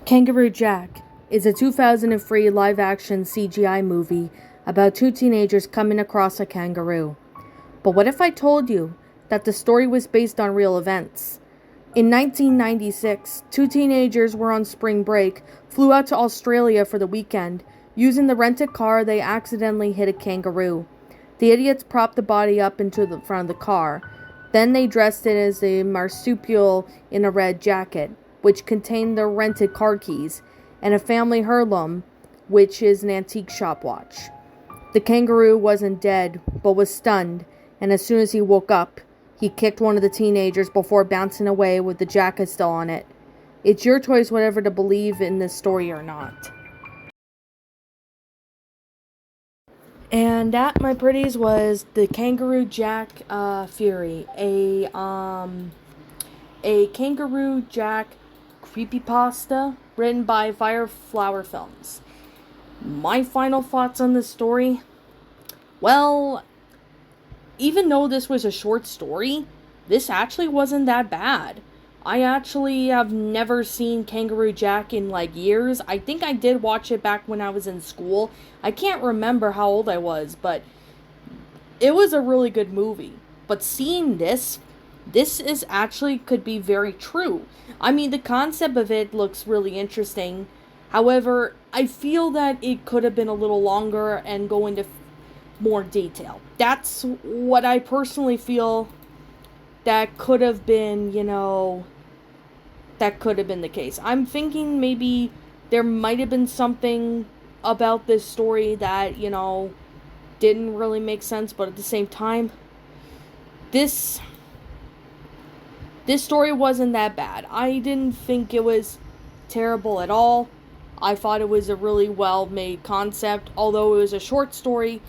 Kangaroo Jack is a 2003 live-action CGI movie about two teenagers coming across a kangaroo. But what if I told you that the story was based on real events? In 1996, two teenagers were on spring break, flew out to Australia for the weekend. Using the rented car, they accidentally hit a kangaroo. The idiots propped the body up into the front of the car. Then they dressed it as a marsupial in a red jacket, which contained their rented car keys, and a family heirloom, which is an antique shop watch. The kangaroo wasn't dead, but was stunned, and as soon as he woke up, he kicked one of the teenagers before bouncing away with the jacket still on it. It's your choice whether to believe in this story or not. And that, my pretties, was the Kangaroo Jack Fury, a Kangaroo Jack Creepypasta written by Fireflower Films. My final thoughts on this story? Well, even though this was a short story, this actually wasn't that bad. I actually have never seen Kangaroo Jack in years. I think I did watch it back when I was in school. I can't remember how old I was, but it was a really good movie. But seeing this is actually could be very true. I mean, the concept of it looks really interesting. However, I feel that it could have been a little longer and go into more detail. That's what I personally feel that could have been, that could have been the case. I'm thinking maybe there might have been something about this story that, didn't really make sense, but at the same time, this story wasn't that bad. I didn't think it was terrible at all. I thought it was a really well-made concept, although it was a short story.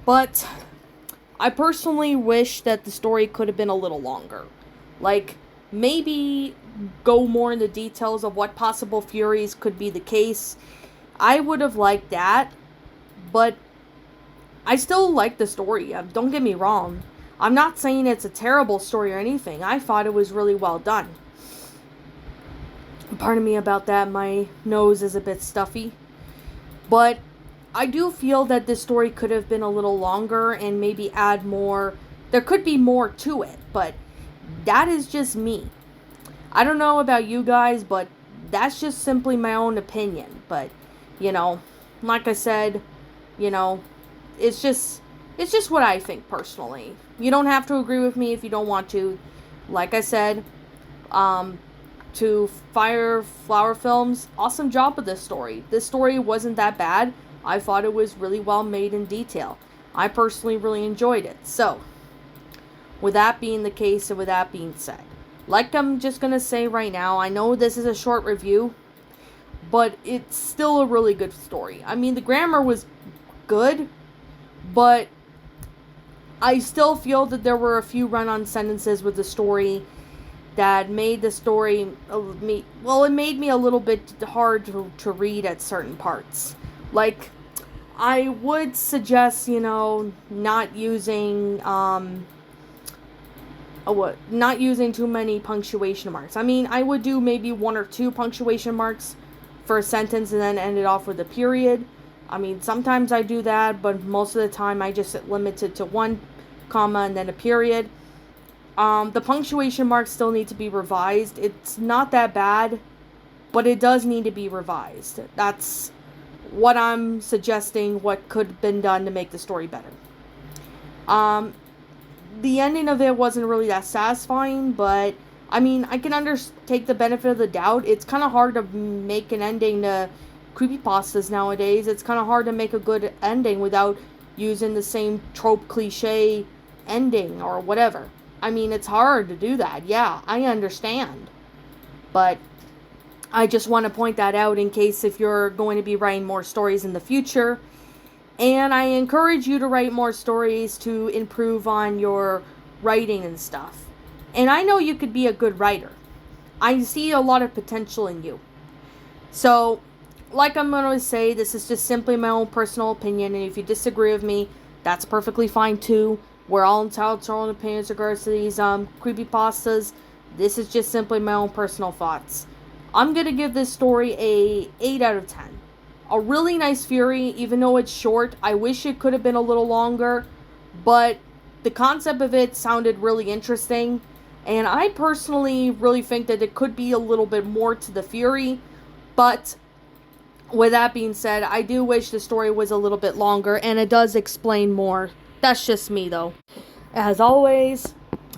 But I personally wish that the story could have been a little longer. Maybe go more into details of what possible furies could be the case. I would have liked that, but I still like the story. Don't get me wrong. I'm not saying it's a terrible story or anything. I thought it was really well done. Pardon me about that. My nose is a bit stuffy. But I do feel that this story could have been a little longer and maybe add more. There could be more to it, but that is just me. I don't know about you guys, but that's just simply my own opinion. But, like I said, it's just what I think personally. You don't have to agree with me if you don't want to. Like I said, to Fireflower Films, awesome job with this story. This story wasn't that bad. I thought it was really well made in detail. I personally really enjoyed it. So, with that being the case and with that being said, I'm just going to say right now, I know this is a short review, but it's still a really good story. I mean, the grammar was good, but I still feel that there were a few run-on sentences with the story that made the story, it made me a little bit hard to read at certain parts. I would suggest, not using, not using too many punctuation marks. I mean, I would do maybe 1 or 2 punctuation marks for a sentence and then end it off with a period. I mean, sometimes I do that, but most of the time I just limit it to 1 comma and then a period. The punctuation marks still need to be revised. It's not that bad, but it does need to be revised. That's what I'm suggesting, what could have been done to make the story better. The ending of it wasn't really that satisfying, but I mean, I can take the benefit of the doubt. It's kind of hard to make an ending to creepypastas nowadays. It's kind of hard to make a good ending without using the same trope cliche ending or whatever. I mean, it's hard to do that. Yeah, I understand. But I just want to point that out in case if you're going to be writing more stories in the future. And I encourage you to write more stories to improve on your writing and stuff. And I know you could be a good writer. I see a lot of potential in you. So, I'm going to say, this is just simply my own personal opinion. And if you disagree with me, that's perfectly fine too. We're all entitled to our own opinions in regards to these creepypastas. This is just simply my own personal thoughts. I'm going to give this story a 8 out of 10. A really nice Fury, even though it's short. I wish it could have been a little longer, but the concept of it sounded really interesting, and I personally really think that it could be a little bit more to the Fury, but with that being said, I do wish the story was a little bit longer, and it does explain more. That's just me, though. As always,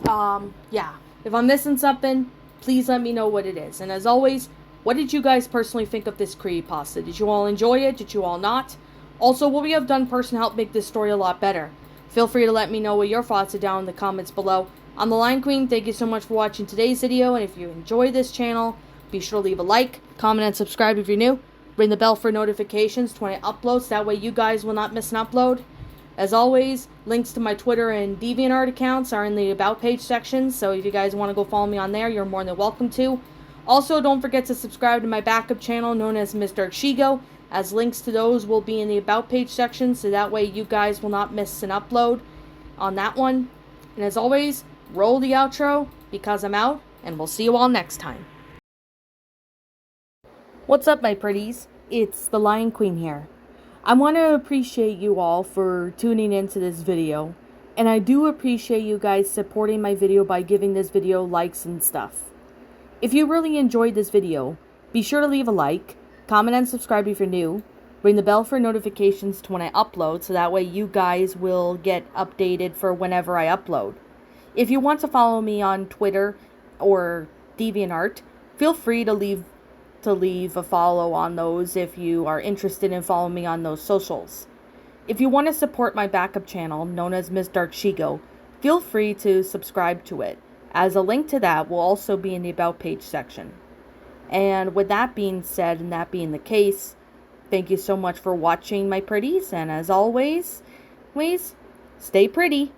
yeah, if I'm missing something, please let me know what it is. And as always, what did you guys personally think of this creepypasta? Did you all enjoy it? Did you all not? Also, what we have done personally helped make this story a lot better. Feel free to let me know what your thoughts are down in the comments below. I'm the Lion Queen. Thank you so much for watching today's video, and if you enjoy this channel, be sure to leave a like, comment, and subscribe if you're new. Ring the bell for notifications when I upload, so that way you guys will not miss an upload. As always, links to my Twitter and DeviantArt accounts are in the About page section, so if you guys want to go follow me on there, you're more than welcome to. Also, don't forget to subscribe to my backup channel known as Mr. Shigo, as links to those will be in the About page section, so that way you guys will not miss an upload on that one. And as always, roll the outro, because I'm out, and we'll see you all next time. What's up, my pretties? It's the Lion Queen here. I want to appreciate you all for tuning into this video, and I do appreciate you guys supporting my video by giving this video likes and stuff. If you really enjoyed this video, be sure to leave a like, comment and subscribe if you're new, ring the bell for notifications to when I upload, so that way you guys will get updated for whenever I upload. If you want to follow me on Twitter or DeviantArt, feel free to leave a follow on those if you are interested in following me on those socials. If you want to support my backup channel, known as Ms. Dark Shigo, feel free to subscribe to it, as a link to that will also be in the About page section. And with that being said, and that being the case, thank you so much for watching, my pretties, and as always, please stay pretty.